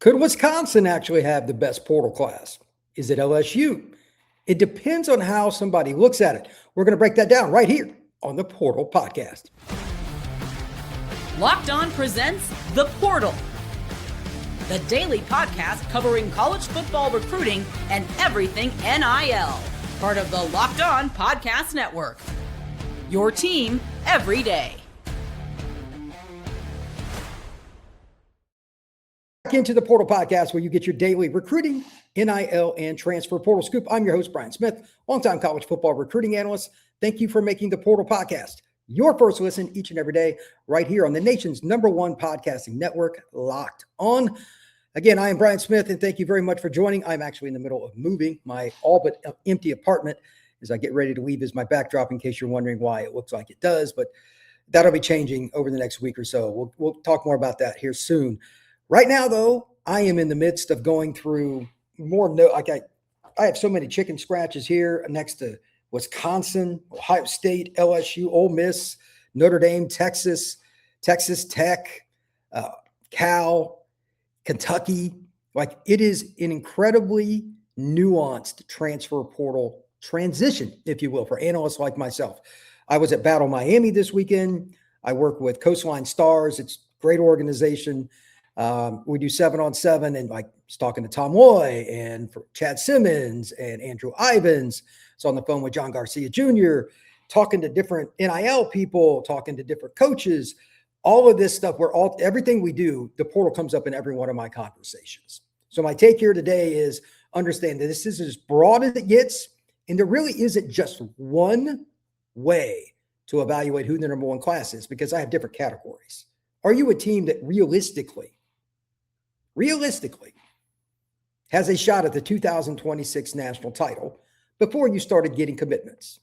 Could Wisconsin actually have the best portal class? Is it LSU? It depends on how somebody looks at it. We're going to break that down right here on the Portal Podcast. Locked On presents The Portal, the daily podcast covering college football recruiting and everything NIL. Part of the Locked On Podcast Network. Your team every day. Back into the Portal Podcast, where you get your daily recruiting, NIL, and transfer portal scoop. I'm your host, Brian Smith, longtime college football recruiting analyst. Thank you for making the Portal Podcast your first listen each and every day right here on the nation's #1 podcasting network, Locked On. Again, I am Brian Smith, and thank you very much for joining. I'm actually in the middle of moving my all but empty apartment as I get ready to leave as my backdrop, in case you're wondering why it looks like it does, but that'll be changing over the next week or so. We'll talk more about that here soon. Right now, though, I am in the midst of going through I have so many chicken scratches here next to Wisconsin, Ohio State, LSU, Ole Miss, Notre Dame, Texas Tech, Cal, Kentucky. Like, it is an incredibly nuanced transfer portal transition, if you will, for analysts like myself. I was at Battle Miami this weekend. I work with Coastline Stars. It's a great organization. We do 7-on-7, and I was talking to Tom Loy and Chad Simmons and Andrew Ivins. So on the phone with John Garcia Jr., talking to different NIL people, talking to different coaches, all of this stuff. Everything we do, the portal comes up in every one of my conversations. So my take here today is understand that this is as broad as it gets, and there really isn't just one way to evaluate who the #1 class is, because I have different categories. Are you a team that realistically has a shot at the 2026 national title before you started getting commitments?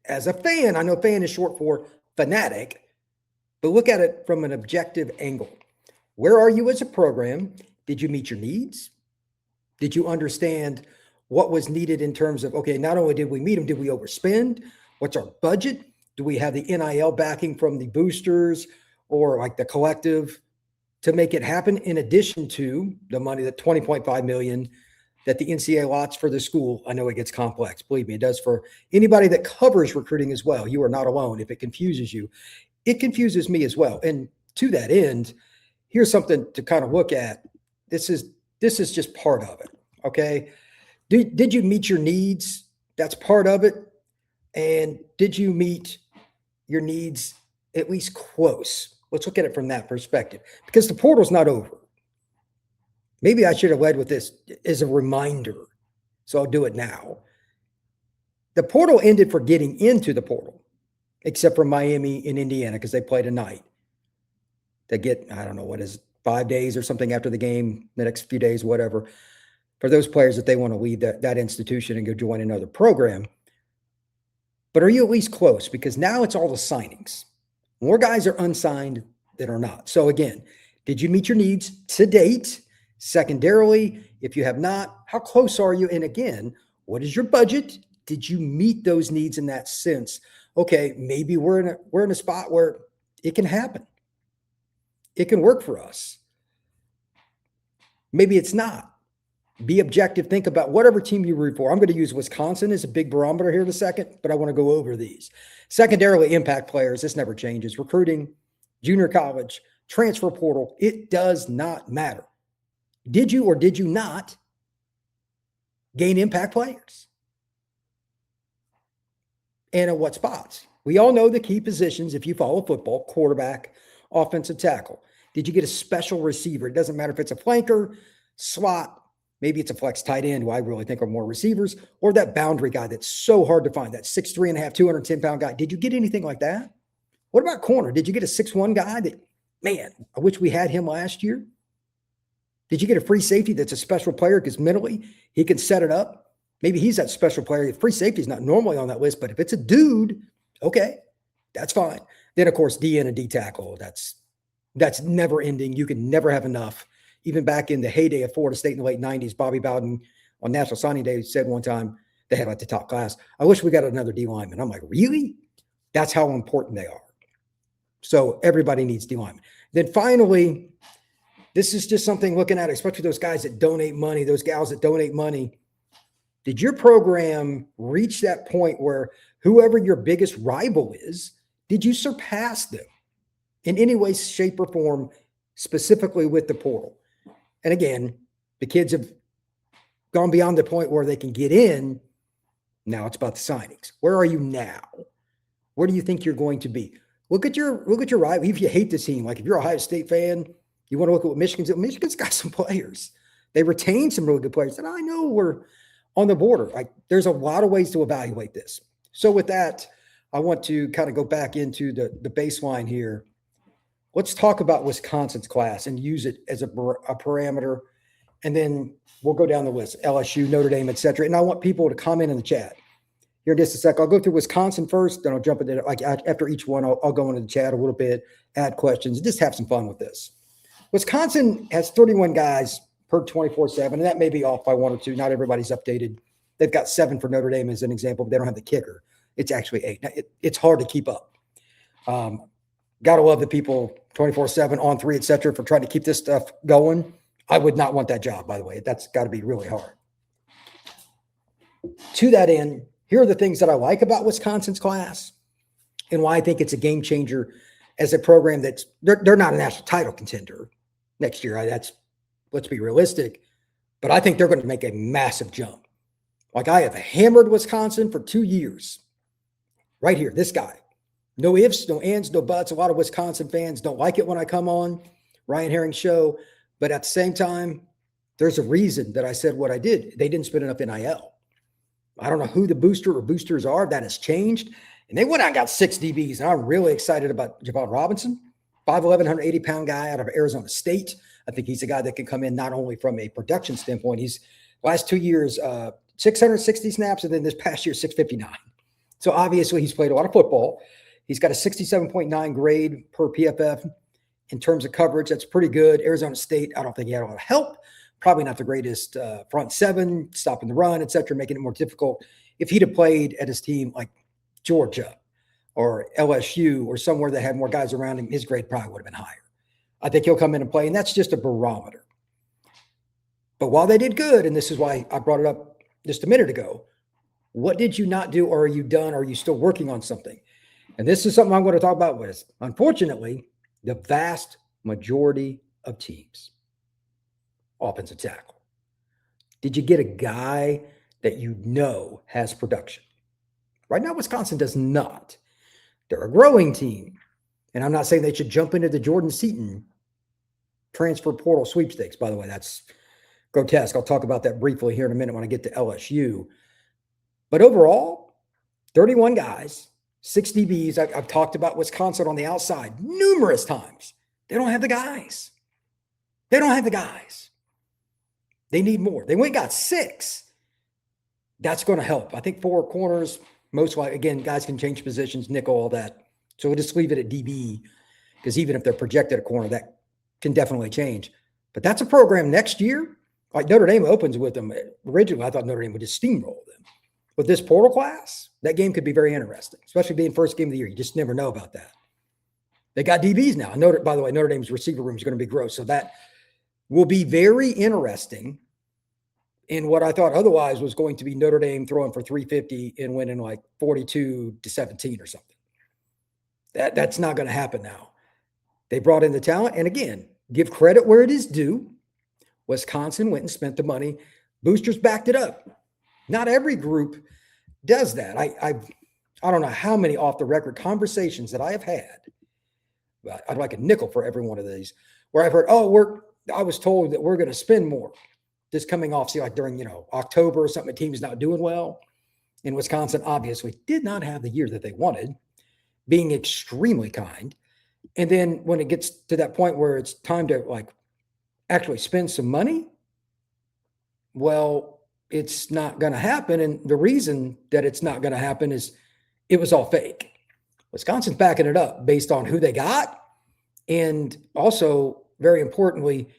As a fan, I know fan is short for fanatic, but look at it from an objective angle. Where are you as a program? Did you meet your needs? Did you understand what was needed in terms of, okay, not only did we meet them, did we overspend? What's our budget? Do we have the NIL backing from the boosters or like the collective to make it happen, in addition to the money, that $20.5 million that the NCAA lots for the school? I know it gets complex. Believe me, it does for anybody that covers recruiting as well. You are not alone. If it confuses you, it confuses me as well. And to that end, here's something to kind of look at. This is just part of it. Okay. Did you meet your needs? That's part of it. And did you meet your needs at least close? Let's look at it from that perspective, because the portal's not over. Maybe I should have led with this as a reminder, so I'll do it now. The portal ended for getting into the portal, except for Miami and Indiana, because they play tonight. They get, I don't know, what is it, 5 days or something after the game, the next few days, whatever, for those players that they want to leave that institution and go join another program. But are you at least close? Because now it's all the signings. More guys are unsigned than are not. So again, did you meet your needs to date? Secondarily, if you have not, how close are you? And again, what is your budget? Did you meet those needs in that sense? Okay, maybe we're in a spot where it can happen. It can work for us. Maybe it's not. Be objective. Think about whatever team you root for. I'm going to use Wisconsin as a big barometer here in a second, but I want to go over these. Secondarily, impact players. This never changes. Recruiting, junior college, transfer portal. It does not matter. Did you or did you not gain impact players? And at what spots? We all know the key positions if you follow football: quarterback, offensive tackle. Did you get a special receiver? It doesn't matter if it's a flanker, slot, maybe it's a flex tight end, who I really think are more receivers, or that boundary guy that's so hard to find, that 6'3.5", 210-pound guy. Did you get anything like that? What about corner? Did you get a 6'1" guy that, man, I wish we had him last year? Did you get a free safety that's a special player because mentally he can set it up? Maybe he's that special player. Free safety is not normally on that list, but if it's a dude, okay, that's fine. Then, of course, DN and D tackle, that's never ending. You can never have enough. Even back in the heyday of Florida State in the late 90s, Bobby Bowden on National Signing Day said one time they had like the top class. I wish we got another D lineman. I'm like, really? That's how important they are. So everybody needs D linemen. Then finally, This is just something looking at, especially those guys that donate money, those gals that donate money. Did your program reach that point where whoever your biggest rival is, did you surpass them in any way, shape, or form, specifically with the portal? And again, the kids have gone beyond the point where they can get in. Now it's about the signings. Where are you now? Where do you think you're going to be? Look at your rival. If you hate the team, like if you're a Ohio State fan, you want to look at what Michigan's doing. Michigan's got some players. They retained some really good players. And I know we're on the border. Like there's a lot of ways to evaluate this. So with that, I want to kind of go back into the baseline here. Let's talk about Wisconsin's class and use it as a parameter. And then we'll go down the list, LSU, Notre Dame, et cetera. And I want people to comment in the chat. Here in just a sec, I'll go through Wisconsin first, then I'll jump into, like after each one, I'll go into the chat a little bit, add questions, just have some fun with this. Wisconsin has 31 guys per 24/7, and that may be off by one or two. Not everybody's updated. They've got 7 for Notre Dame as an example, but they don't have the kicker. It's actually 8. Now, it's hard to keep up. Got to love the people 24/7 on 3, et cetera, for trying to keep this stuff going. I would not want that job, by the way. That's got to be really hard. To that end, here are the things that I like about Wisconsin's class and why I think it's a game changer as a program that's they're not a national title contender next year. Let's be realistic, but I think they're going to make a massive jump. Like I have hammered Wisconsin for 2 years. Right here, this guy. No ifs, no ands, no buts. A lot of Wisconsin fans don't like it when I come on Ryan Herring's show, but at the same time, there's a reason that I said what I did. They didn't spend enough NIL. I don't know who the booster or boosters are. That has changed. And they went out and got 6 DBs. And I'm really excited about Javon Robinson, 5'11", 180-pound guy out of Arizona State. I think he's a guy that can come in not only from a production standpoint. He's last 2 years, 660 snaps, and then this past year, 659. So obviously he's played a lot of football. He's got a 67.9 grade per PFF in terms of coverage. That's pretty good. Arizona State, I don't think he had a lot of help. Probably not the greatest front 7, stopping the run, et cetera, making it more difficult. If he'd have played at his team like Georgia or LSU or somewhere that had more guys around him, his grade probably would have been higher. I think he'll come in and play, and that's just a barometer. But while they did good, and this is why I brought it up just a minute ago, what did you not do, or are you done, or are you still working on something? And this is something I'm going to talk about with, unfortunately, the vast majority of teams. Offensive tackle. Did you get a guy that you know has production? Right now, Wisconsin does not. They're a growing team. And I'm not saying they should jump into the Jordan Seaton transfer portal sweepstakes. By the way, that's grotesque. I'll talk about that briefly here in a minute when I get to LSU. But overall, 31 guys, 6 DBs. I've talked about Wisconsin on the outside numerous times. They don't have the guys. They don't have the guys. They need more. They went and got 6. That's going to help. I think 4 corners, most likely, again, guys can change positions, nickel, all that. So we'll just leave it at DB, because even if they're projected a corner, that can definitely change. But that's a program next year. Like Notre Dame opens with them. Originally, I thought Notre Dame would just steamroll them. With this portal class, that game could be very interesting, especially being first game of the year. You just never know about that. They got DBs now. By the way, Notre Dame's receiver room is going to be gross. So that will be very interesting in what I thought otherwise was going to be Notre Dame throwing for 350 and winning like 42-17 or something. That's not going to happen now. They brought in the talent. And again, give credit where it is due. Wisconsin went and spent the money. Boosters backed it up. Not every group does that. I don't know how many off-the-record conversations that I have had. I'd like a nickel for every one of these where I've heard, I was told that we're going to spend more this coming off. See, like during, October or something, the team's not doing well. And Wisconsin obviously did not have the year that they wanted, being extremely kind. And then when it gets to that point where it's time to like actually spend some money, well, it's not going to happen. And the reason that it's not going to happen is it was all fake. Wisconsin's backing it up based on who they got. And also, very importantly,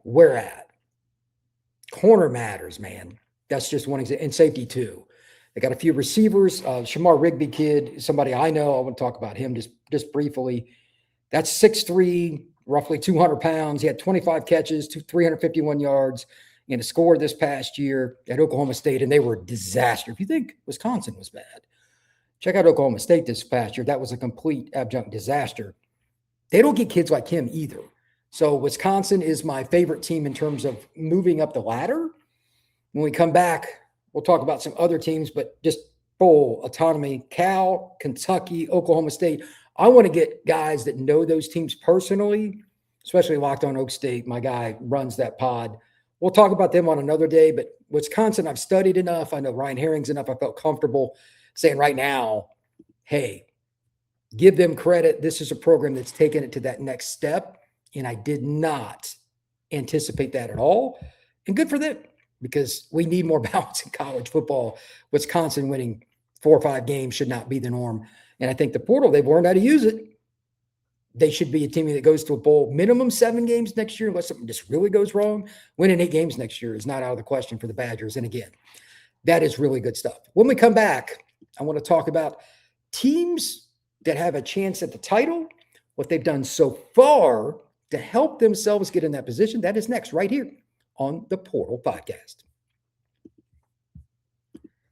where at. Corner matters, man. That's just one example. And safety too. They got a few receivers. Shamar Rigby kid, somebody I know. I want to talk about him just briefly. That's 6'3", roughly 200 pounds. He had 25 catches, 351 yards, and a score this past year at Oklahoma State, and they were a disaster. If you think Wisconsin was bad, check out Oklahoma State this past year. That was a complete adjunct disaster. They don't get kids like him either. So Wisconsin is my favorite team in terms of moving up the ladder. When we come back, we'll talk about some other teams, but just full autonomy. Cal, Kentucky, Oklahoma State. I want to get guys that know those teams personally, especially Locked On Oak State. My guy runs that pod. We'll talk about them on another day, but Wisconsin, I've studied enough. I know Ryan Herring's enough. I felt comfortable saying right now, hey, give them credit. This is a program that's taken it to that next step. And I did not anticipate that at all. And good for them, because we need more balance in college football. Wisconsin winning 4 or 5 games should not be the norm. And I think the portal, they've learned how to use it. They should be a team that goes to a bowl minimum 7 games next year, unless something just really goes wrong. Winning 8 games next year is not out of the question for the Badgers. And again, that is really good stuff. When we come back, I want to talk about teams that have a chance at the title, what they've done so far to help themselves get in that position. That is next, right here on the Portal Podcast.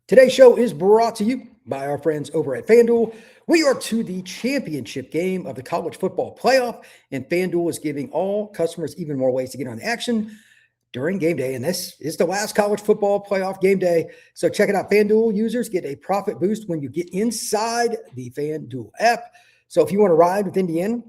Today's show is brought to you by our friends over at FanDuel. We are to the championship game of the college football playoff, and FanDuel is giving all customers even more ways to get on the action during game day. And this is the last college football playoff game day. So check it out. FanDuel users get a profit boost when you get inside the FanDuel app. So if you want to ride with Indiana,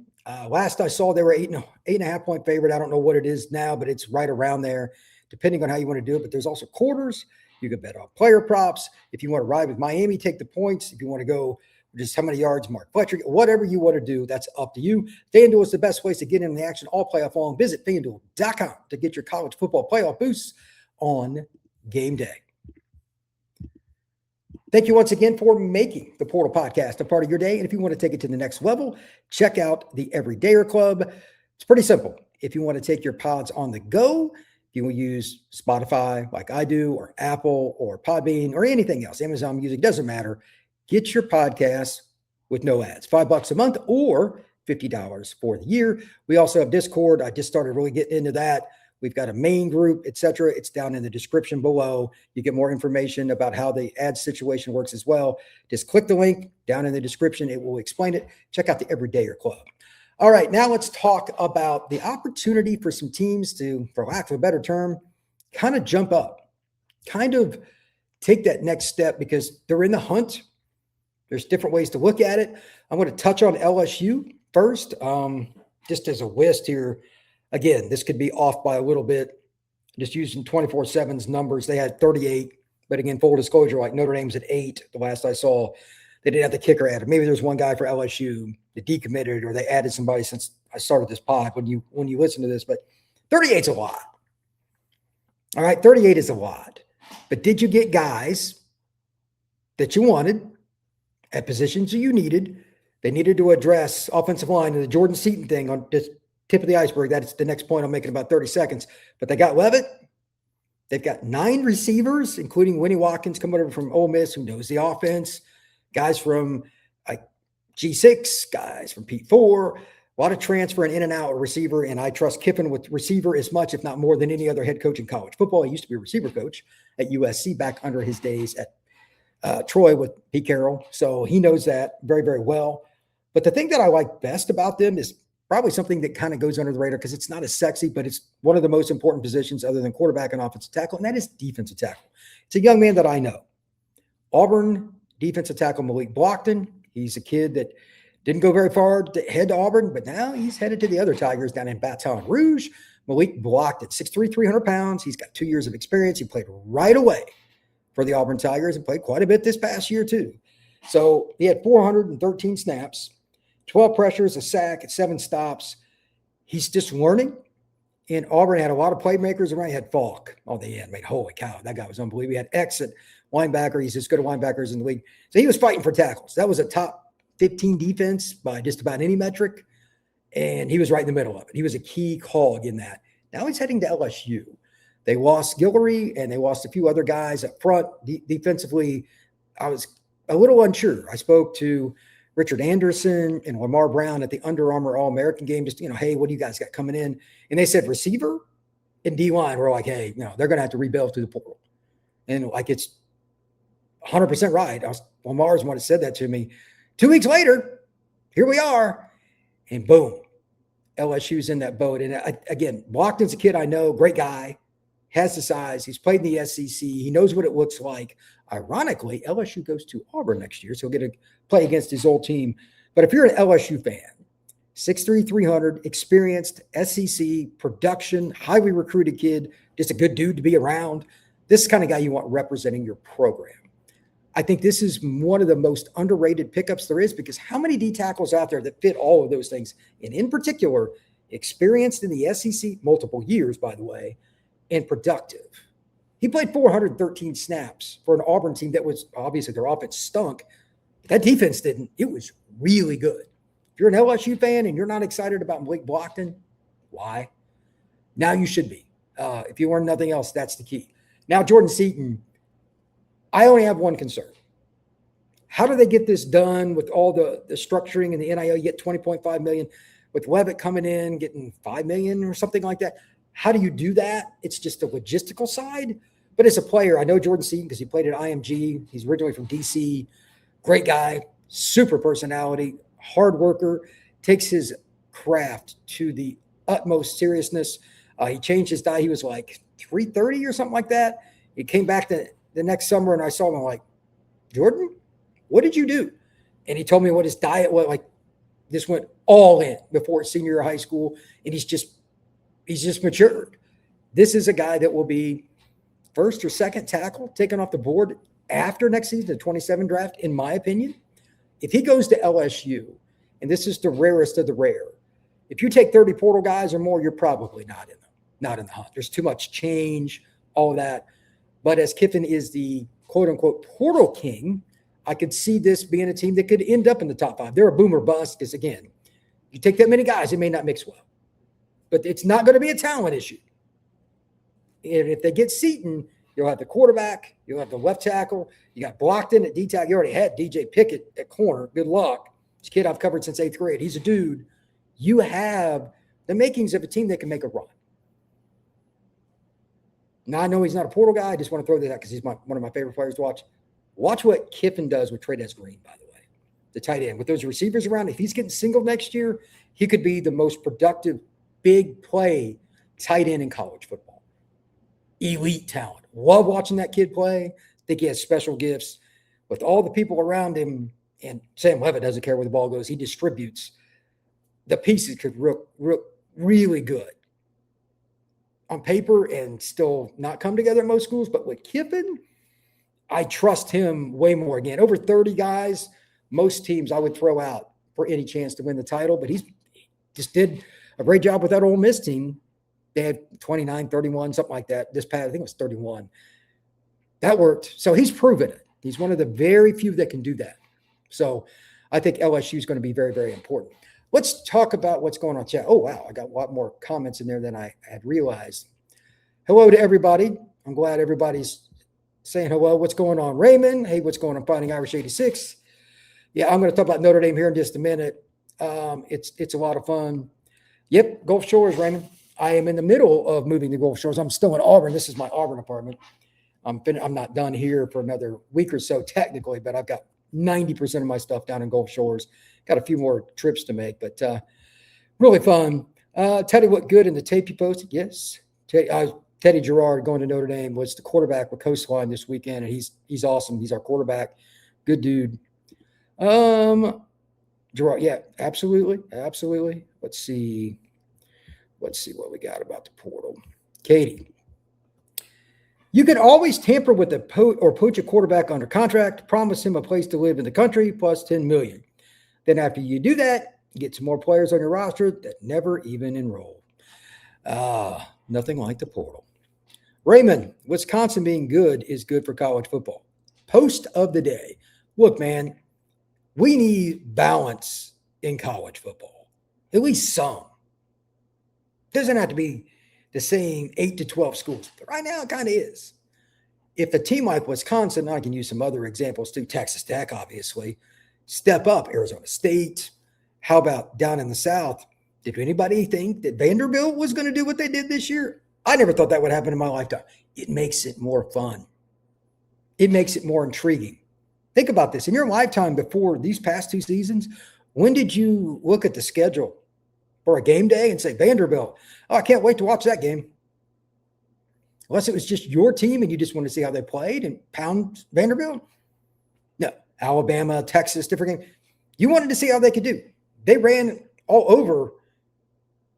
last I saw they were 8.5 point favorite. I don't know what it is now, but it's right around there, depending on how you want to do it. But there's also quarters. You can bet on player props. If you want to ride with Miami, take the points. If you want to go just how many yards Mark Fletcher, whatever you want to do, that's up to you. FanDuel is the best place to get in the action all playoff long. Visit FanDuel.com to get your college football playoff boosts on game day. Thank you once again for making the Portal Podcast a part of your day. And if you want to take it to the next level, check out the Everydayer Club. It's pretty simple. If you want to take your pods on the go, you will use Spotify like I do, or Apple, or Podbean, or anything else, Amazon Music, doesn't matter. Get your podcasts with no ads, $5 a month or $50 for the year. We also have Discord. I just started really getting into that. We've got a main group, etc. It's down in the description below. You get more information about how the ad situation works as well. Just click the link down in the description. It will explain it. Check out the Everydayer Club. All right, now let's talk about the opportunity for some teams to, for lack of a better term, kind of jump up, kind of take that next step, because they're in the hunt. There's different ways to look at it. I'm going to touch on LSU first, just as a list here. Again, this could be off by a little bit. Just using 24/7's numbers, they had 38. But again, full disclosure, like Notre Dame's at 8. The last I saw, they didn't have the kicker added. Maybe there's one guy for LSU that decommitted, or they added somebody since I started this pod when you listen to this. But 38's a lot. All right, 38 is a lot. But did you get guys that you wanted at positions that you needed? They needed to address offensive line and the Jordan Seaton thing on just tip of the iceberg. That's the next point I'll make in about 30 seconds. But they got Levitt. They've got 9 receivers, including Winnie Watkins coming over from Ole Miss, who knows the offense. Guys from G6, guys from P4. A lot of transferring in and out of receiver, and I trust Kiffin with receiver as much, if not more, than any other head coach in college football. He used to be a receiver coach at USC back under his days at Troy with Pete Carroll. So he knows that very, very well. But the thing that I like best about them is probably something that kind of goes under the radar, because it's not as sexy, but it's one of the most important positions other than quarterback and offensive tackle, and that is defensive tackle. It's a young man that I know. Auburn defensive tackle Malik Blocton. He's a kid that didn't go very far to head to Auburn, but now he's headed to the other Tigers down in Baton Rouge. Malik Blocton, 6'3", 300 pounds. He's got 2 years of experience. He played right away for the Auburn Tigers and played quite a bit this past year too. So he had 413 snaps, 12 pressures, a sack, and 7 stops. He's just learning. And Auburn had a lot of playmakers around. He had Falk on the end. Holy cow, that guy was unbelievable. He had X at linebacker. He's as good at linebackers in the league. So he was fighting for tackles. That was a top 15 defense by just about any metric. And he was right in the middle of it. He was a key cog in that. Now he's heading to LSU. They lost Guillory, and they lost a few other guys up front. Defensively, I was a little unsure. I spoke to Richard Anderson and Lamar Brown at the Under Armour All-American game, just, hey, what do you guys got coming in? And they said receiver and D-line. We're like, hey, they're going to have to rebuild through the portal. And like, it's 100% right. Lamar's the one that said that to me. 2 weeks later, here we are. And boom, LSU's in that boat. And again, Blocton's a kid I know, great guy, has the size. He's played in the SEC. He knows what it looks like. Ironically, LSU goes to Auburn next year, so he'll get to play against his old team. But if you're an LSU fan, 6'3", 300, experienced, SEC, production, highly recruited kid, just a good dude to be around, this is the kind of guy you want representing your program. I think this is one of the most underrated pickups there is, because how many D tackles out there that fit all of those things? And in particular, experienced in the SEC, multiple years, by the way, and productive. He played 413 snaps for an Auburn team that was, obviously their offense stunk, but that defense didn't. It was really good. If you're an LSU fan and you're not excited about Malik Blocton, why? Now you should be. If you learn nothing else, that's the key. Now, Jordan Seaton, I only have one concern. How do they get this done with all the structuring and the NIL? You get $20.5 million with Levitt coming in, getting $5 million or something like that. How do you do that? It's just the logistical side. But as a player, I know Jordan Seaton because he played at IMG. He's originally from DC. Great guy, super personality, hard worker, takes his craft to the utmost seriousness. He changed his diet. He was like 330 or something like that. He came back the next summer, and I saw him. I'm like, Jordan, what did you do? And he told me what his diet was like. Just went all in before his senior year of high school, and he's just matured. This is a guy that will be first or second tackle taken off the board after next season, the 27 draft, in my opinion. If he goes to LSU, and this is the rarest of the rare, if you take 30 portal guys or more, you're probably not in the hunt. There's too much change, all of that. But as Kiffin is the quote-unquote portal king, I could see this being a team that could end up in the top 5. They're a boom or bust because, again, you take that many guys, it may not mix well. But it's not going to be a talent issue. And if they get Seaton, you'll have the quarterback, you'll have the left tackle, you got Blocton at D-tackle. You already had DJ Pickett at corner. Good luck. This kid I've covered since 8th grade. He's a dude. You have the makings of a team that can make a run. Now, I know he's not a portal guy. I just want to throw that out because he's one of my favorite players to watch. Watch what Kiffin does with Trey Green, by the way, the tight end. With those receivers around, if he's getting singled next year, he could be the most productive big play tight end in college football. Elite talent. Love watching that kid play. Think he has special gifts. With all the people around him, and Sam Levitt doesn't care where the ball goes. He distributes. The pieces could look really good on paper and still not come together at most schools. But with Kiffin, I trust him way more. Again, over 30 guys, most teams I would throw out for any chance to win the title. But he just did a great job with that Ole Miss team. They had 29, 31, something like that. This past, I think it was 31. That worked. So he's proven it. He's one of the very few that can do that. So I think LSU is going to be very, very important. Let's talk about what's going on in chat. Oh, wow. I got a lot more comments in there than I had realized. Hello to everybody. I'm glad everybody's saying hello. What's going on, Raymond? Hey, what's going on, Fighting Irish 86? Yeah, I'm going to talk about Notre Dame here in just a minute. It's a lot of fun. Yep, Gulf Shores, Raymond. I am in the middle of moving to Gulf Shores. I'm still in Auburn. This is my Auburn apartment. I'm not done here for another week or so technically, but I've got 90% of my stuff down in Gulf Shores. Got a few more trips to make, but really fun. Teddy looked good in the tape you posted. Yes. Teddy Gerard going to Notre Dame was the quarterback with Coastline this weekend, and he's awesome. He's our quarterback. Good dude. Gerard, yeah, absolutely. Let's see what we got about the portal. Katie. You can always tamper with or poach a quarterback under contract, promise him a place to live in the country, plus $10 million. Then after you do that, you get some more players on your roster that never even enroll. Nothing like the portal. Raymond, Wisconsin being good is good for college football. Post of the day. Look, man, we need balance in college football. At least some. Doesn't have to be the same 8 to 12 schools. But right now, it kind of is. If a team like Wisconsin, I can use some other examples too, Texas Tech, obviously, step up. Arizona State. How about down in the South? Did anybody think that Vanderbilt was going to do what they did this year? I never thought that would happen in my lifetime. It makes it more fun. It makes it more intriguing. Think about this. In your lifetime before these past 2 seasons, when did you look at the schedule for a game day and say, Vanderbilt, oh, I can't wait to watch that game? Unless it was just your team and you just want to see how they played and pound Vanderbilt. No, Alabama, Texas, different game. You wanted to see how they could do. They ran all over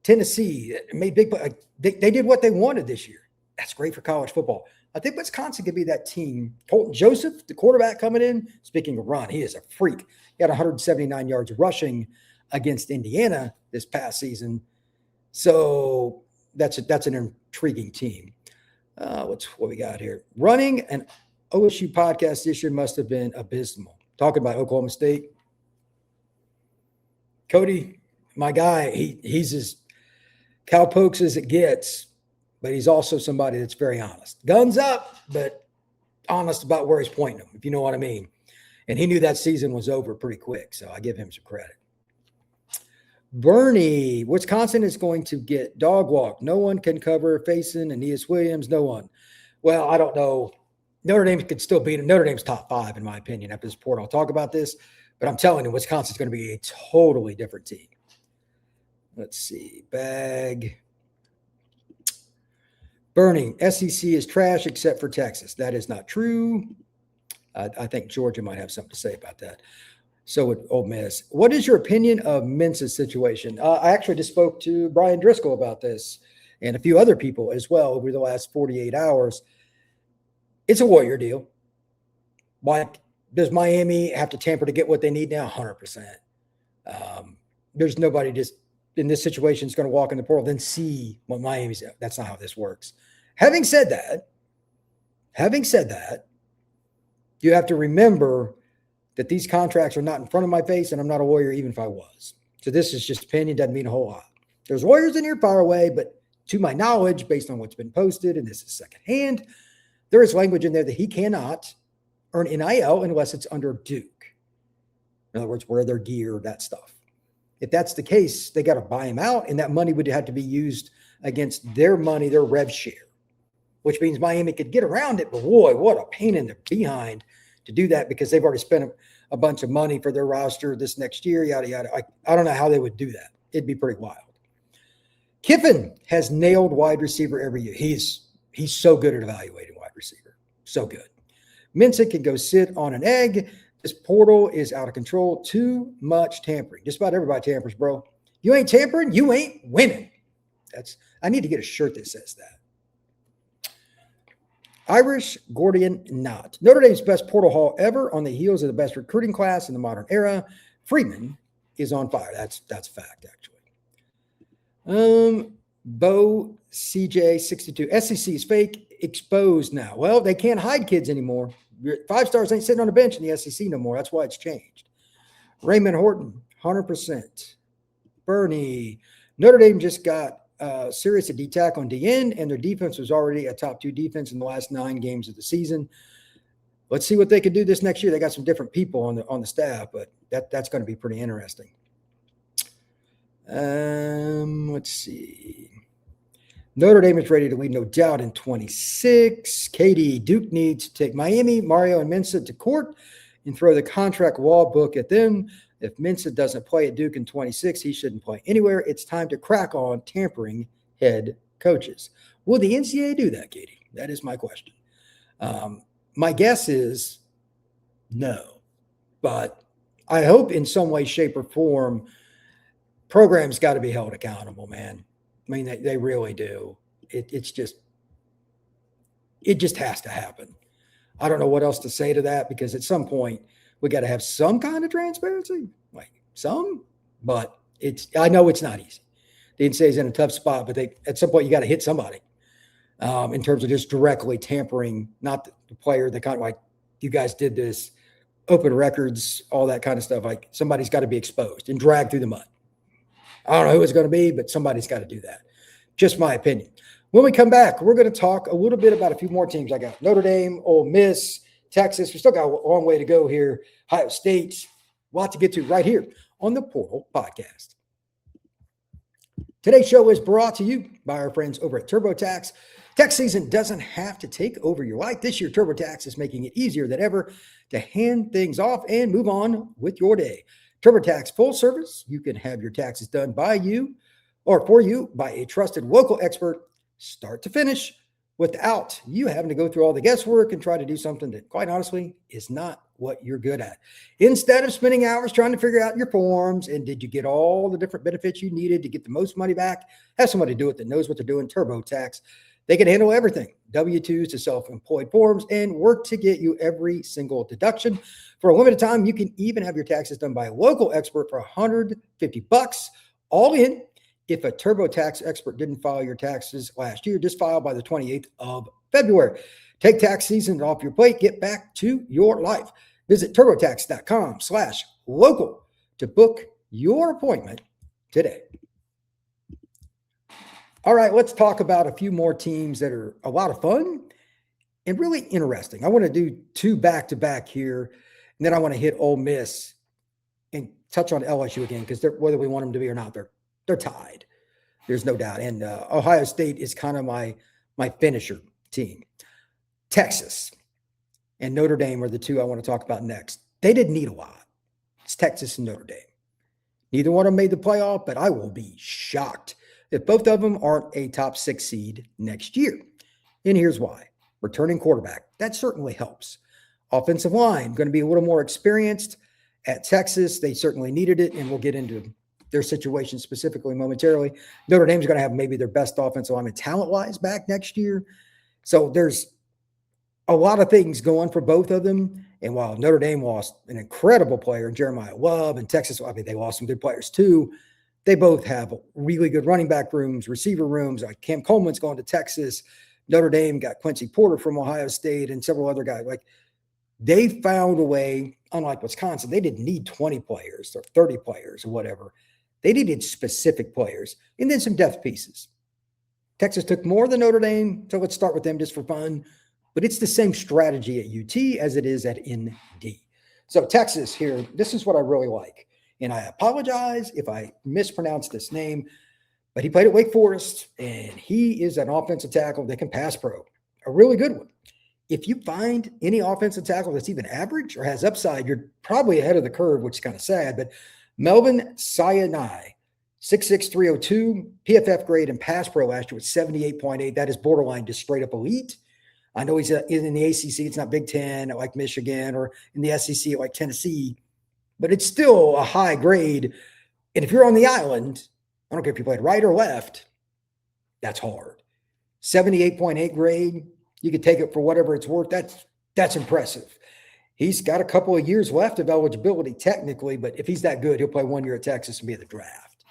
Tennessee, made big play. They did what they wanted this year. That's great for college football. I think Wisconsin could be that team. Colton Joseph, the quarterback coming in, speaking of run, he is a freak. He had 179 yards rushing against Indiana this past season. So that's an intriguing team. What we got here? Running an OSU podcast this year must have been abysmal. Talking about Oklahoma State. Cody, my guy, he's as cowpokes as it gets, but he's also somebody that's very honest. Guns up, but honest about where he's pointing them, if you know what I mean. And he knew that season was over pretty quick, so I give him some credit. Bernie, Wisconsin is going to get dog walk. No one can cover Faison, Aeneas Williams, no one. Well, I don't know. Notre Dame could still beat him. Notre Dame's top 5, in my opinion, after this portal. I'll talk about this, but I'm telling you, Wisconsin's going to be a totally different team. Let's see. Bag. Bernie, SEC is trash except for Texas. That is not true. I think Georgia might have something to say about that. So would Ole Miss. What is your opinion of Mintz's situation? I actually just spoke to Brian Driscoll about this and a few other people as well over the last 48 hours. It's a Warrior deal. Like, does Miami have to tamper to get what they need now? 100%. There's nobody just in this situation is going to walk in the portal, then see what Miami's. That's not how this works. Having said that, you have to remember that these contracts are not in front of my face, and I'm not a Warrior even if I was. So this is just opinion, doesn't mean a whole lot. There's Warriors in here far away, but to my knowledge, based on what's been posted, and this is secondhand, there is language in there that he cannot earn NIL unless it's under Duke. In other words, wear their gear, that stuff. If that's the case, they got to buy him out, and that money would have to be used against their money, their rev share, which means Miami could get around it. But boy, what a pain in the behind to do that because they've already spent a bunch of money for their roster this next year, yada, yada. I don't know how they would do that. It'd be pretty wild. Kiffin has nailed wide receiver every year. He's so good at evaluating wide receiver. So good. Mensah can go sit on an egg. This portal is out of control. Too much tampering. Just about everybody tampers, bro. You ain't tampering, you ain't winning. I need to get a shirt that says that. Irish Gordian Knot. Notre Dame's best portal haul ever on the heels of the best recruiting class in the modern era. Freeman is on fire. That's a fact, actually. Bo CJ62. SEC is fake. Exposed now. Well, they can't hide kids anymore. 5 stars ain't sitting on a bench in the SEC no more. That's why it's changed. Raymond Horton, 100%. Bernie. Notre Dame just got serious at D-tack on DN, and their defense was already a top 2 defense in the last 9 games of the season. Let's see what they can do this next year. They got some different people on the staff, but that's going to be pretty interesting. Let's see. Notre Dame is ready to lead, no doubt, in 26. Katie, Duke needs to take Miami, Mario, and Mensah to court and throw the contract wall book at them. If Mensah doesn't play at Duke in 26, he shouldn't play anywhere. It's time to crack on tampering head coaches. Will the NCAA do that, Katie? That is my question. My guess is no. But I hope in some way, shape, or form, programs got to be held accountable, man. I mean, they really do. It just has to happen. I don't know what else to say to that because at some point we got to have some kind of transparency, like some, but I know it's not easy. The NCAA is in a tough spot, but at some point you got to hit somebody in terms of just directly tampering, not the player, the kind of like you guys did this, open records, all that kind of stuff. Like somebody's got to be exposed and dragged through the mud. I don't know who it's going to be, but somebody's got to do that. Just my opinion. When we come back, we're going to talk a little bit about a few more teams. I got Notre Dame, Ole Miss, Texas. We still got a long way to go here. Ohio State. A lot to get to right here on the Portal Podcast. Today's show is brought to you by our friends over at TurboTax. Tax season doesn't have to take over your life. This year, TurboTax is making it easier than ever to hand things off and move on with your day. TurboTax full service. You can have your taxes done by you or for you by a trusted local expert, start to finish, without you having to go through all the guesswork and try to do something that, quite honestly, is not what you're good at. Instead of spending hours trying to figure out your forms and did you get all the different benefits you needed to get the most money back, have somebody do it that knows what they're doing. TurboTax. They can handle everything, W-2s to self-employed forms, and work to get you every single deduction. For a limited time, you can even have your taxes done by a local expert for $150 all in. If a TurboTax expert didn't file your taxes last year, just file by the 28th of February. Take tax season off your plate. Get back to your life. Visit TurboTax.com/local to book your appointment today. All right, let's talk about a few more teams that are a lot of fun and really interesting. I want to do two back-to-back here, and then I want to hit Ole Miss and touch on LSU again because whether we want them to be or not, they're tied. There's no doubt. And Ohio State is kind of my finisher team. Texas and Notre Dame are the two I want to talk about next. They didn't need a lot. It's Texas and Notre Dame. Neither one of them made the playoff, but I will be shocked if both of them aren't a top 6 seed next year. And here's why. Returning quarterback, that certainly helps. Offensive line, going to be a little more experienced at Texas. They certainly needed it, and we'll get into their situation specifically momentarily. Notre Dame's going to have maybe their best offensive lineman talent-wise back next year. So there's a lot of things going for both of them. And while Notre Dame lost an incredible player in Jeremiah Love, and Texas, I mean, they lost some good players too. They both have really good running back rooms, receiver rooms. Like Cam Coleman's going to Texas. Notre Dame got Quincy Porter from Ohio State and several other guys. Like they found a way, unlike Wisconsin, they didn't need 20 players or 30 players or whatever. They needed specific players and then some depth pieces. Texas took more than Notre Dame, so let's start with them just for fun. But it's the same strategy at UT as it is at ND. So Texas here, this is what I really like. And I apologize if I mispronounce this name, but he played at Wake Forest, and he is an offensive tackle that can pass pro, a really good one. If you find any offensive tackle that's even average or has upside, you're probably ahead of the curve, which is kind of sad. But Melvin Sayani, 6'6", 302, PFF grade and pass pro last year with 78.8. That is borderline just straight up elite. I know he's in the ACC. It's not Big Ten like Michigan, or in the SEC like Tennessee, but it's still a high grade. And if you're on the island, I don't care if you played right or left, that's hard. 78.8 grade, you could take it for whatever it's worth. That's impressive. He's got a couple of years left of eligibility technically, but if he's that good, he'll play 1 year at Texas and be at the draft.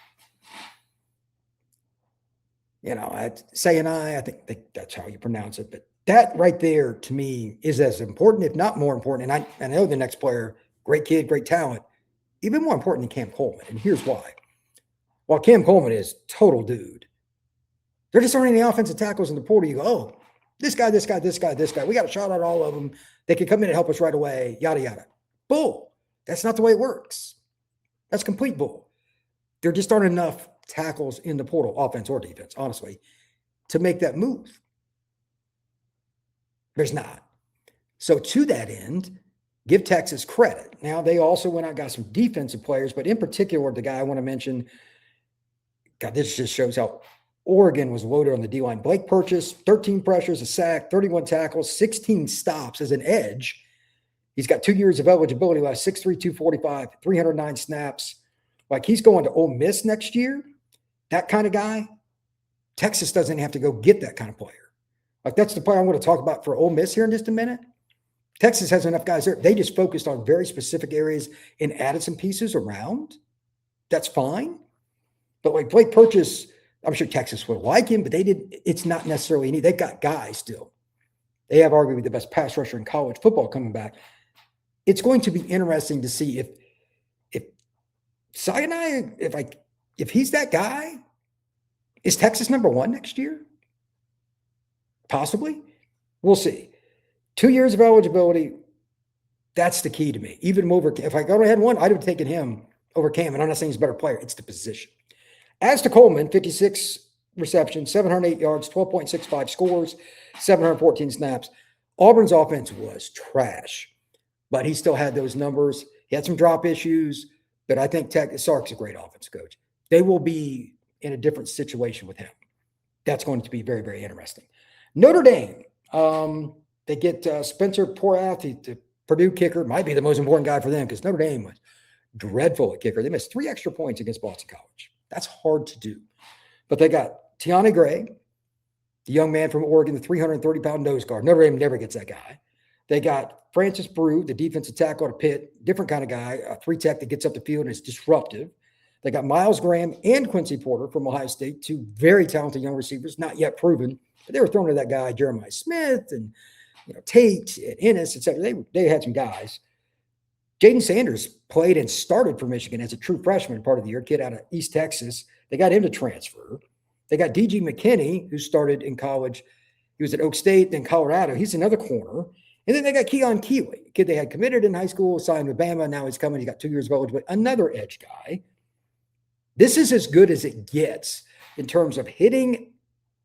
You know, Sayani, I think that's how you pronounce it, but that right there to me is as important, if not more important. And I know the next player, great kid, great talent, even more important than Cam Coleman. And here's why. While Cam Coleman is total dude, there just aren't any offensive tackles in the portal. You go, oh, this guy. We got a shot at all of them. They can come in and help us right away, yada, yada. Bull. That's not the way it works. That's complete bull. There just aren't enough tackles in the portal, offense or defense, honestly, to make that move. There's not. So to that end, give Texas credit. Now, they also went out and got some defensive players, but in particular, the guy I want to mention, God, this just shows how Oregon was loaded on the D-line. Blake Purchase, 13 pressures, a sack, 31 tackles, 16 stops as an edge. He's got 2 years of eligibility last, 6'3", 245, 309 snaps. Like he's going to Ole Miss next year. That kind of guy, Texas doesn't have to go get that kind of player. Like that's the player I'm going to talk about for Ole Miss here in just a minute. Texas has enough guys there. They just focused on very specific areas and added some pieces around. That's fine. But like Blake Purchase, I'm sure Texas would like him, but they didn't. It's not necessarily need. They've got guys still. They have arguably the best pass rusher in college football coming back. It's going to be interesting to see if Sayani, if he's that guy, is Texas number one next year? Possibly. We'll see. 2 years of eligibility. That's the key to me. Even over, if I only had one, I'd have taken him over Cam. And I'm not saying he's a better player. It's the position. As to Coleman, 56 receptions, 708 yards, 12.65 scores, 714 snaps. Auburn's offense was trash, but he still had those numbers. He had some drop issues, but I think Sark's a great offensive coach. They will be in a different situation with him. That's going to be very, very interesting. Notre Dame, they get Spencer Porath, the Purdue kicker, might be the most important guy for them because Notre Dame was dreadful at kicker. They missed 3 extra points against Boston College. That's hard to do. But they got Tiana Gray, the young man from Oregon, the 330-pound nose guard. Notre Dame never gets that guy. They got Francis Brew, the defensive tackle at Pitt, different kind of guy, a 3-tech that gets up the field and is disruptive. They got Miles Graham and Quincy Porter from Ohio State, 2 very talented young receivers, not yet proven, but they were throwing to that guy, Jeremiah Smith, and Tate and Ennis, etc. They had some guys. Jaden Sanders played and started for Michigan as a true freshman part of the year, kid out of East Texas. They got him to transfer. They got D.G. McKinney, who started in college. He was at Oak State, then Colorado. He's another corner. And then they got Keon Keeley, a kid they had committed in high school, signed with Bama. Now he's coming. He got 2 years of age, but another edge guy. This is as good as it gets in terms of hitting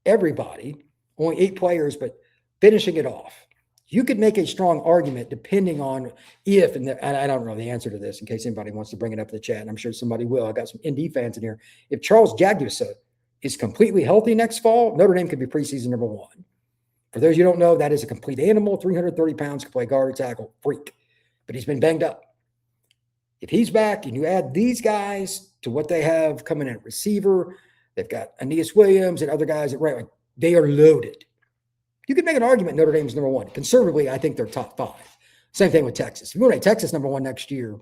everybody, only 8 players, but finishing it off. You could make a strong argument depending on if, and I don't know the answer to this in case anybody wants to bring it up in the chat, and I'm sure somebody will. I got some ND fans in here. If Charles Jagusa is completely healthy next fall, Notre Dame could be preseason number 1. For those you don't know, that is a complete animal, 330 pounds, can play guard or tackle, freak. But he's been banged up. If he's back and you add these guys to what they have coming in at receiver, they've got Aeneas Williams and other guys at right, like they are loaded. You could make an argument Notre Dame's number 1. Conservatively, I think they're top 5. Same thing with Texas. If you want to make Texas number 1 next year,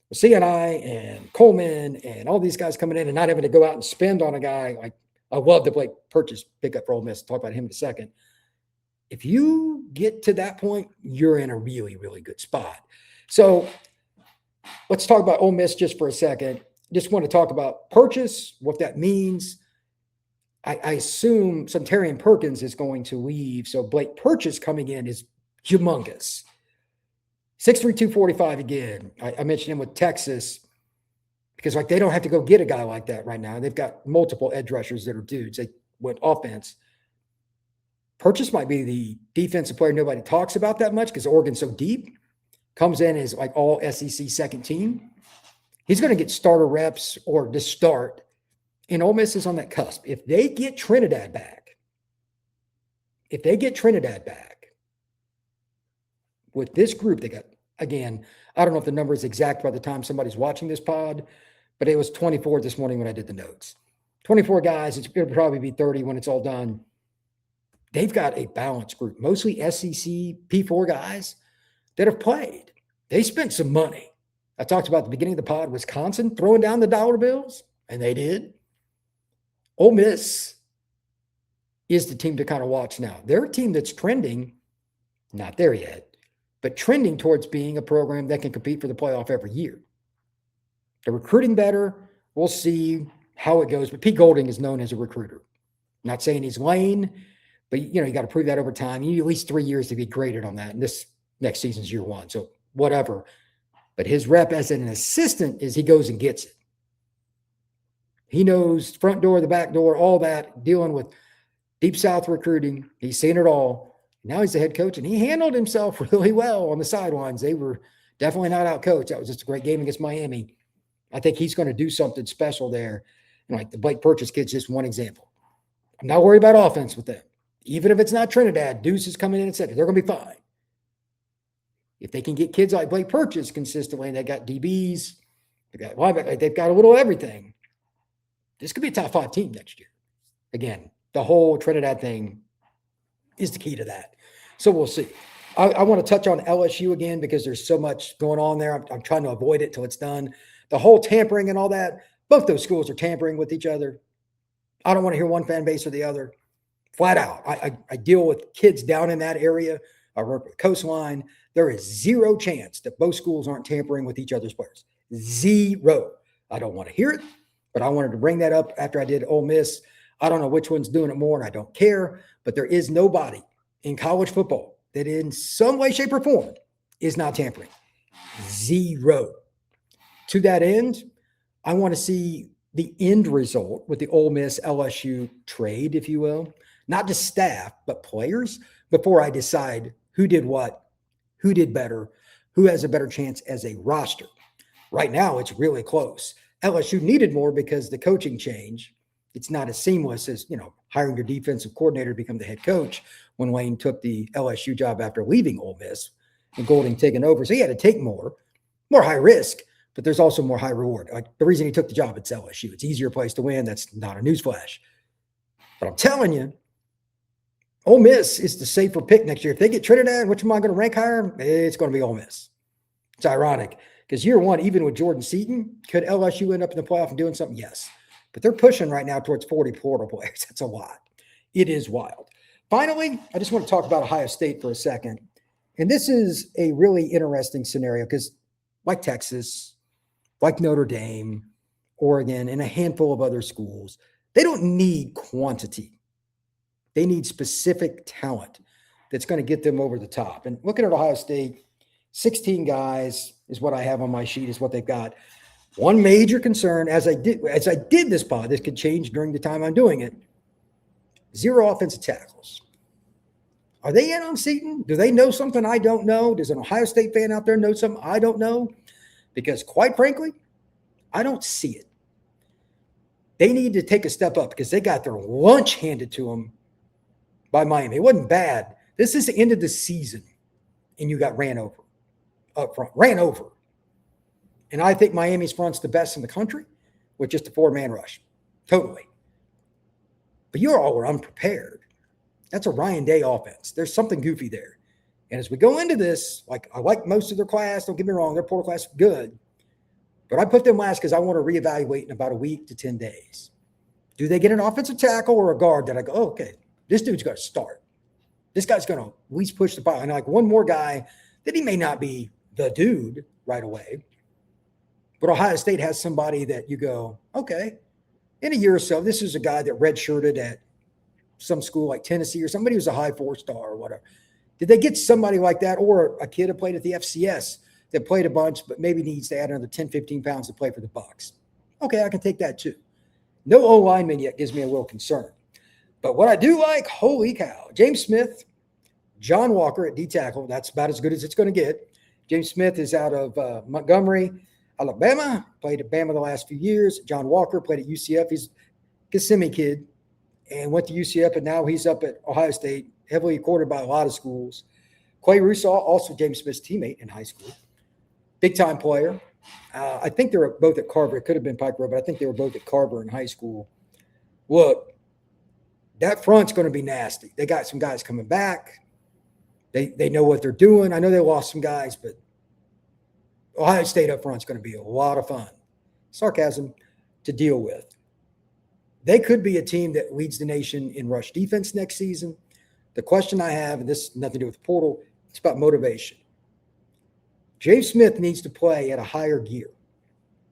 with CNI and Coleman and all these guys coming in and not having to go out and spend on a guy like I love the Blake Purchase pickup for Ole Miss. Talk about him in a second. If you get to that point, you're in a really, really good spot. So let's talk about Ole Miss just for a second. Just want to talk about Purchase, what that means. I assume Sunterian Perkins is going to leave. So Blake Purchase coming in is humongous. 6'3", 245 again. I mentioned him with Texas because like they don't have to go get a guy like that right now. They've got multiple edge rushers that are dudes. They went offense. Purchase might be the defensive player nobody talks about that much because Oregon's so deep. Comes in as like all SEC second team. He's going to get starter reps or to start. And Ole Miss is on that cusp. If they get Trinidad back, with this group, they got, again, I don't know if the number is exact by the time somebody's watching this pod, but it was 24 this morning when I did the notes. 24 guys, it'll probably be 30 when it's all done. They've got a balanced group, mostly SEC P4 guys that have played. They spent some money. I talked about at the beginning of the pod, Wisconsin throwing down the dollar bills, and they did. Ole Miss is the team to kind of watch now. They're a team that's trending, not there yet, but trending towards being a program that can compete for the playoff every year. They're recruiting better. We'll see how it goes. But Pete Golding is known as a recruiter. Not saying he's lame, but you got to prove that over time. You need at least 3 years to be graded on that. And this next season's year 1. So whatever. But his rep as an assistant is he goes and gets it. He knows front door, the back door, all that, dealing with Deep South recruiting. He's seen it all. Now he's the head coach, and he handled himself really well on the sidelines. They were definitely not out coached. That was just a great game against Miami. I think he's going to do something special there. And like the Blake Purchase kid's just one example. I'm not worried about offense with them. Even if it's not Trinidad, Deuce is coming in and second. They're going to be fine. If they can get kids like Blake Purchase consistently, and they got DBs, they got linebackers, they've got a little everything. This could be a top 5 team next year. Again, the whole Trinidad thing is the key to that. So we'll see. I want to touch on LSU again because there's so much going on there. I'm trying to avoid it till it's done. The whole tampering and all that, both those schools are tampering with each other. I don't want to hear one fan base or the other. Flat out. I deal with kids down in that area. I work with Coastline. There is zero chance that both schools aren't tampering with each other's players. Zero. I don't want to hear it. But I wanted to bring that up after I did Ole Miss. I don't know which one's doing it more, and I don't care. But there is nobody in college football that in some way, shape, or form is not tampering. Zero. To that end, I want to see the end result with the Ole Miss LSU trade, if you will, not just staff, but players, before I decide who did what, who did better, who has a better chance as a roster. Right now, it's really close. LSU needed more because the coaching change, it's not as seamless as, hiring your defensive coordinator to become the head coach when Lane took the LSU job after leaving Ole Miss and Golding taking over. So he had to take more high risk, but there's also more high reward. Like the reason he took the job, it's LSU. It's easier place to win. That's not a newsflash. But I'm telling you, Ole Miss is the safer pick next year. If they get Trinidad, which am I going to rank higher? It's going to be Ole Miss. It's ironic because year one, even with Jordan Seaton, could LSU end up in the playoff and doing something? Yes. But they're pushing right now towards 40 portal players. That's a lot. It is wild. Finally, I just want to talk about Ohio State for a second. And this is a really interesting scenario because like Texas, like Notre Dame, Oregon, and a handful of other schools, they don't need quantity. They need specific talent that's going to get them over the top. And looking at Ohio State, 16 guys is what I have on my sheet, is what they've got. One major concern, as I did this pod, this could change during the time I'm doing it, 0 offensive tackles. Are they in on Seaton? Do they know something I don't know? Does an Ohio State fan out there know something I don't know? Because quite frankly, I don't see it. They need to take a step up because they got their lunch handed to them by Miami. It wasn't bad. This is the end of the season, and you got ran over up front. Ran over. And I think Miami's front's the best in the country with just a 4-man rush. Totally. But you all were unprepared. That's a Ryan Day offense. There's something goofy there. And as we go into this, I like most of their class. Don't get me wrong. Their portal class is good. But I put them last because I want to reevaluate in about a week to 10 days. Do they get an offensive tackle or a guard that I go, okay, this dude's going to start. This guy's going to at least push the ball. And one more guy that he may not be the dude right away. But Ohio State has somebody that you go, okay, in a year or so, this is a guy that redshirted at some school like Tennessee or somebody who's a high 4-star or whatever. Did they get somebody like that, or a kid who played at the FCS that played a bunch but maybe needs to add another 10, 15 pounds to play for the Bucs? Okay, I can take that too. No O-lineman yet gives me a little concern. But what I do like, holy cow, James Smith, John Walker at D-tackle, that's about as good as it's going to get. James Smith is out of Montgomery, Alabama, played at Bama the last few years. John Walker played at UCF. He's a Kissimmee kid and went to UCF, and now he's up at Ohio State, heavily courted by a lot of schools. Clay Rusaw, also James Smith's teammate in high school. Big-time player. I think they were both at Carver. It could have been Pike Road, but I think they were both at Carver in high school. Look, that front's going to be nasty. They got some guys coming back. They know what they're doing. I know they lost some guys, but Ohio State up front is going to be a lot of fun. Sarcasm to deal with. They could be a team that leads the nation in rush defense next season. The question I have, and this has nothing to do with the portal, it's about motivation. James Smith needs to play at a higher gear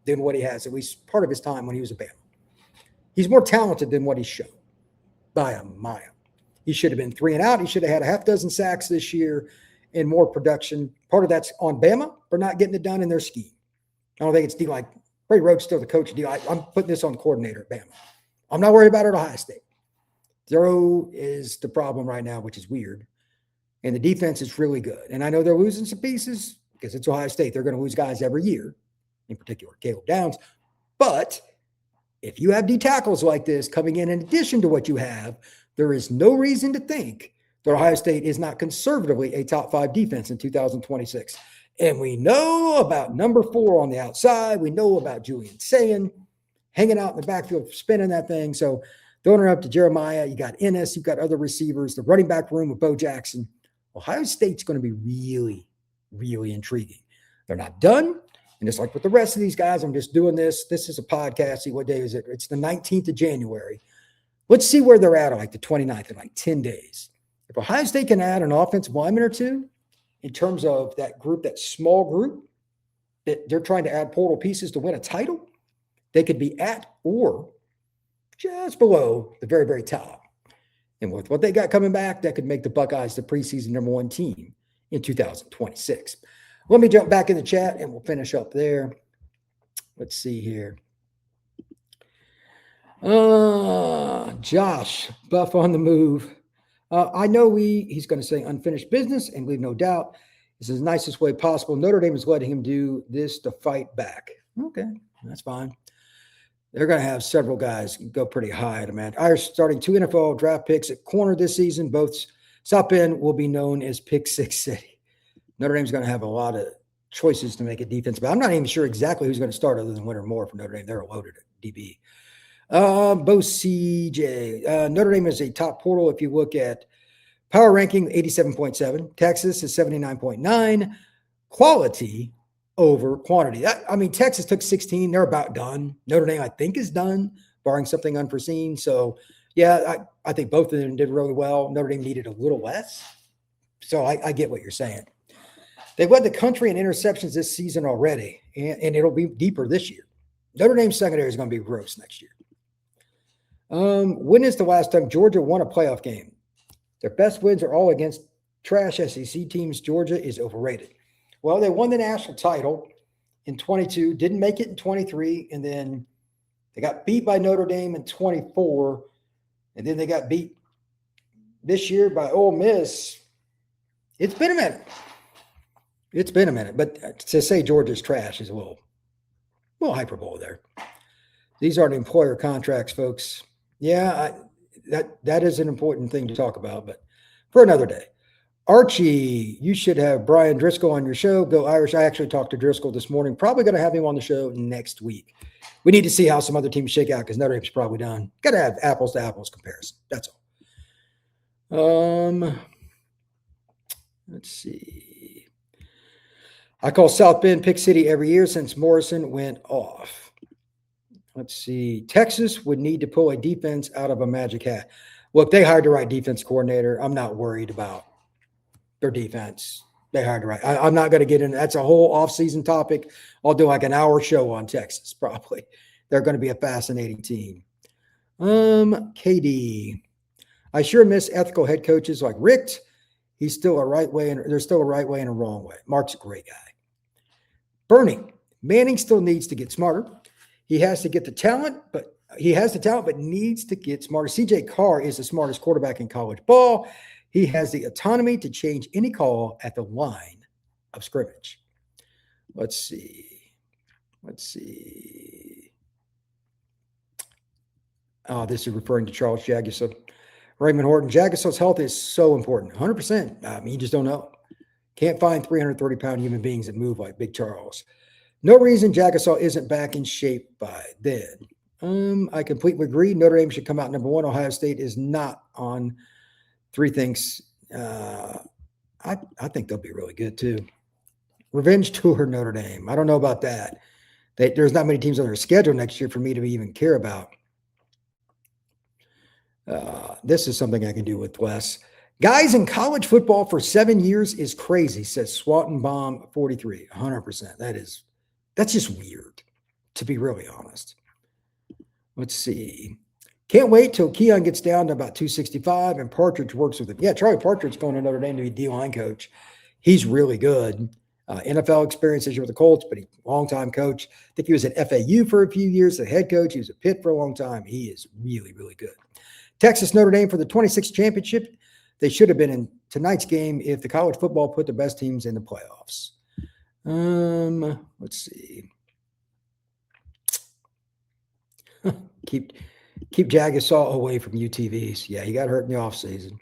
than what he has, at least part of his time when he was a Bama. He's more talented than what he's shown by a mile. He should have been 3 and out. He should have had a half dozen sacks this year and more production. Part of that's on Bama for not getting it done in their scheme. I don't think it's D-line. Ray Rhodes still the coach of D-line. I'm putting this on the coordinator at Bama. I'm not worried about it at Ohio State. 0 is the problem right now, which is weird. And the defense is really good. And I know they're losing some pieces because it's Ohio State. They're going to lose guys every year, in particular Caleb Downs. But if you have D tackles like this coming in addition to what you have, there is no reason to think that Ohio State is not conservatively a top 5 defense in 2026. And we know about number 4 on the outside. We know about Julian Sayin hanging out in the backfield, spinning that thing. So throwing her up to Jeremiah. You got Ennis. You've got other receivers. The running back room with Bo Jackson. Ohio State's going to be really, really intriguing. They're not done. And just like with the rest of these guys, I'm just doing this. This is a podcast. See, what day is it? It's the 19th of January. Let's see where they're at like the 29th in like 10 days. If Ohio State can add an offensive lineman or two in terms of that group, that small group that they're trying to add portal pieces to win a title, they could be at or just below the very, very top. And with what they got coming back, that could make the Buckeyes the preseason number 1 team in 2026. Let me jump back in the chat and we'll finish up there. Let's see here. Josh, Buff on the move. I know he's going to say unfinished business and leave no doubt. This is the nicest way possible. Notre Dame is letting him do this to fight back. Okay, that's fine. They're going to have several guys go pretty high, I'd imagine. Irish starting 2 NFL draft picks at corner this season. Both South Bend will be known as Pick Six City. Notre Dame's going to have a lot of choices to make a defense, but I'm not even sure exactly who's going to start other than Winter Moore for Notre Dame. They're loaded at DB. Bo CJ. Notre Dame is a top portal if you look at power ranking, 87.7. Texas is 79.9. Quality over quantity. Texas took 16. They're about done. Notre Dame, I think, is done, barring something unforeseen. So, yeah, I think both of them did really well. Notre Dame needed a little less. So I get what you're saying. They led the country in interceptions this season already, and it'll be deeper this year. Notre Dame's secondary is going to be gross next year. When is the last time Georgia won a playoff game? Their best wins are all against trash SEC teams. Georgia is overrated. Well, they won the national title in 22, didn't make it in 23, and then they got beat by Notre Dame in 24, and then they got beat this year by Ole Miss. It's been a minute. But to say Georgia's trash is a little hyperbole there. These aren't employer contracts, folks. Yeah, that is an important thing to talk about, but for another day. Archie, you should have Brian Driscoll on your show. Go Irish. I actually talked to Driscoll this morning. Probably going to have him on the show next week. We need to see how some other teams shake out because Notre Dame's probably done. Got to have apples to apples comparison. That's all. Let's see. I call South Bend Pick City every year since Morrison went off. Let's see. Texas would need to pull a defense out of a magic hat. Look, they hired the right defense coordinator. I'm not worried about their defense. They hired the right. I'm not going to get into that's a whole offseason topic. I'll do like an hour show on Texas, probably. They're going to be a fascinating team. KD. I sure miss ethical head coaches like Richt. He's still a right way, and there's still a right way and a wrong way. Mark's a great guy. Bernie. Manning still needs to get smarter. He has to get the talent, but needs to get smarter. CJ Carr is the smartest quarterback in college ball. He has the autonomy to change any call at the line of scrimmage. Let's see. Oh, this is referring to Charles Jagusa. Raymond Horton. Jagusa's health is so important. 100%. You just don't know. Can't find 330-pound human beings that move like Big Charles. No reason Jagusa isn't back in shape by then. I completely agree. Notre Dame should come out number 1. Ohio State is not on 3 things. I think they'll be really good too. Revenge tour Notre Dame. I don't know about that. There's not many teams on their schedule next year for me to even care about. This is something I can do with less. Guys in college football for 7 years is crazy, says Swatton Bomb 43. 100%. That's just weird, to be really honest. Let's see. Can't wait till Keon gets down to about 265 and Partridge works with him. Yeah, Charlie Partridge going to Notre Dame to be D-line coach. He's really good. NFL experience this year with the Colts, but he's a long-time coach. I think he was at FAU for a few years, the head coach. He was at Pitt for a long time. He is really, really good. Texas Notre Dame for the 26th championship. They should have been in tonight's game if the college football put the best teams in the playoffs. Let's see. Keep Jagusa away from UTVs. Yeah, he got hurt in the offseason.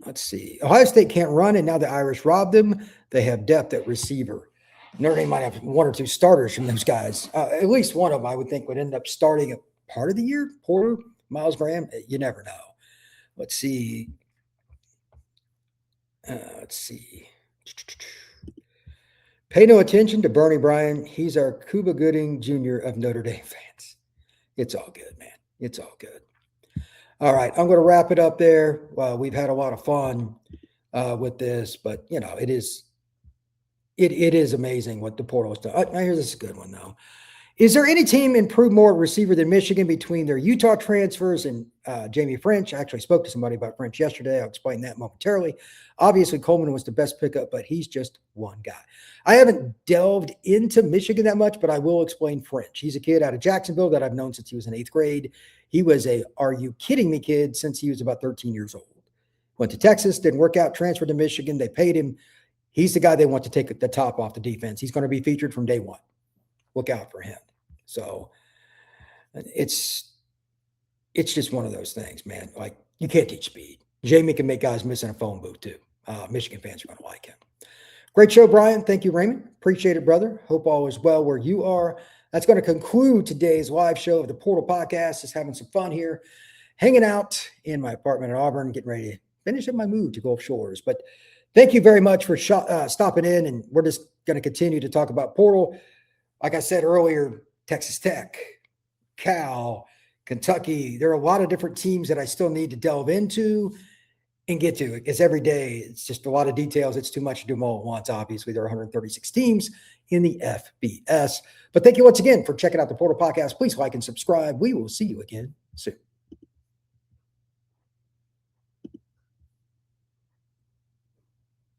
Let's see. Ohio State can't run, and now the Irish robbed them. They have depth at receiver. Notre Dame might have 1 or 2 starters from those guys. At least one of them, I would think, would end up starting a part of the year. Porter, Miles Graham, you never know. Let's see. Pay no attention to Bernie Bryan. He's our Cuba Gooding Jr. of Notre Dame fans. It's all good, man. It's all good. All right, I'm going to wrap it up there. We've had a lot of fun with this, but it is amazing what the portal has done. Here's this good one though. Is there any team improved more at receiver than Michigan between their Utah transfers and Jamie French? I actually spoke to somebody about French yesterday. I'll explain that momentarily. Obviously, Coleman was the best pickup, but he's just one guy. I haven't delved into Michigan that much, but I will explain French. He's a kid out of Jacksonville that I've known since he was in 8th grade. He was a "are you kidding me" kid since he was about 13 years old. Went to Texas, didn't work out, transferred to Michigan. They paid him. He's the guy they want to take the top off the defense. He's going to be featured from day one. Look out for him. So it's just one of those things, man. Like, you can't teach speed. Jamie can make guys miss in a phone booth too. Michigan fans are going to like him. Great show, Brian. Thank you, Raymond. Appreciate it, brother. Hope all is well where you are. That's going to conclude today's live show of the Portal Podcast. Just having some fun here, hanging out in my apartment in Auburn, getting ready to finish up my move to Gulf Shores. But thank you very much for stopping in, and we're just going to continue to talk about Portal. Like I said earlier, Texas Tech, Cal, Kentucky. There are a lot of different teams that I still need to delve into and get to, because every day it's just a lot of details. It's too much to do them all at once. Obviously, there are 136 teams in the FBS. But thank you once again for checking out the Portal Podcast. Please like and subscribe. We will see you again soon.